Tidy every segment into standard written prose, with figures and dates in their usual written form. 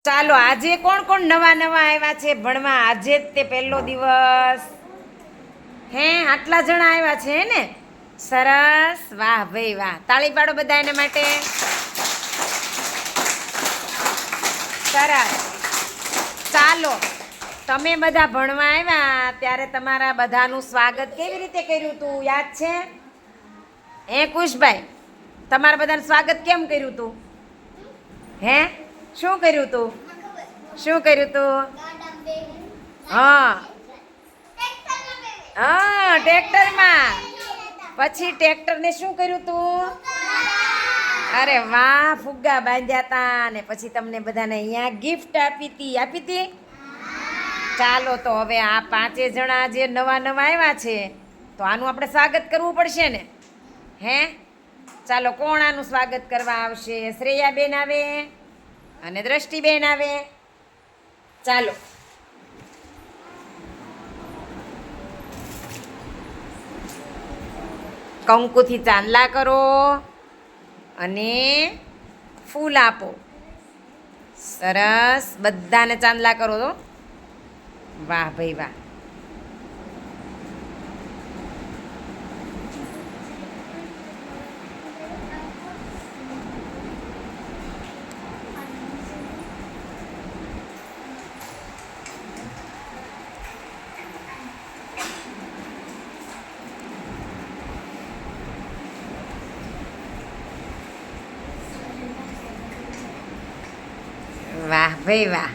ચાલો આજે કોણ કોણ નવા નવા આવ્યા છે ભણવા? આજે જ તે પહેલો દિવસ. હે, આટલા જણા આવ્યા છે ને? સરસ, વાહ ભાઈ વાહ. તાળી પાડો બધા એના માટે. સરસ. ચાલો, તમે બધા ભણવા આવ્યા ત્યારે તમારા બધાનું સ્વાગત કેવી રીતે કર્યું તું યાદ છે? હે કુશભાઈ, તમારા બધાનું સ્વાગત કેમ કર્યું તું? હે, શું કર્યું તું? શું કર્યું તું? હા હા, ટ્રેક્ટરમાં. પછી ટ્રેક્ટરને શું કર્યું તું? અરે વાહ, ફુગ્ગા બાંધ્યા હતા ને પછી તમને બધાને અહીંયા ગિફ્ટ આપી હતી. ચાલો, તો હવે આ 5 જણા જે નવા નવા આવ્યા છે તો આનું આપણે સ્વાગત કરવું પડશે ને? હે, ચાલો, કોણ આનું સ્વાગત કરવા આવશે? શ્રેયાબેન આવે અને દ્રષ્ટિબેન આવે. ચાલો, કંકુથી ચાંદલા કરો અને ફૂલ આપો. સરસ, બધાને ચાંદલા કરો તો. વાહ ભાઈ વાહ. વાહ ભાઈ વાહ.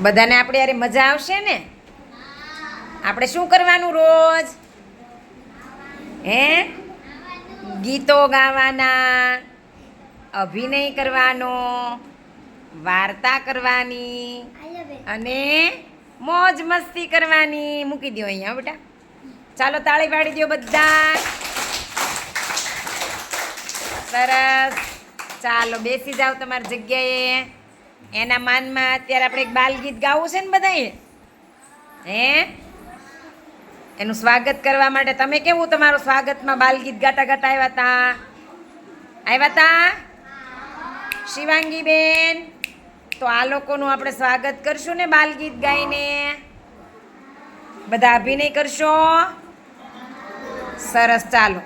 બધાને આપણે યારે મજા આવશે ને? આપણે શું કરવાનું રોજ? હે, ગીતો ગાવાના, અભિનય કરવાનો, વાર્તા કરવાની અને મોજ મસ્તી કરવાની. મૂકી દો અહીંયા બેટા. ચાલો, તાળી પાડી દો બધા. સરસ. ચાલો, બેસી જાઓ તમારી જગ્યાએ. એના માનમાં અત્યારે આપણે એક બાલગીત ગાવું છે ને બધાએ? હે, એનું સ્વાગત કરવા માટે તમે કેવું તમારું સ્વાગતમાં બાલગીત ગાતા ગાતા આવ્યા તા? શિવાંગી બેન, તો આ લોકોનું આપણે સ્વાગત કરશું ને બાલગીત ગાઈને? બધા અભિનય કરશો? સરસ, ચાલો.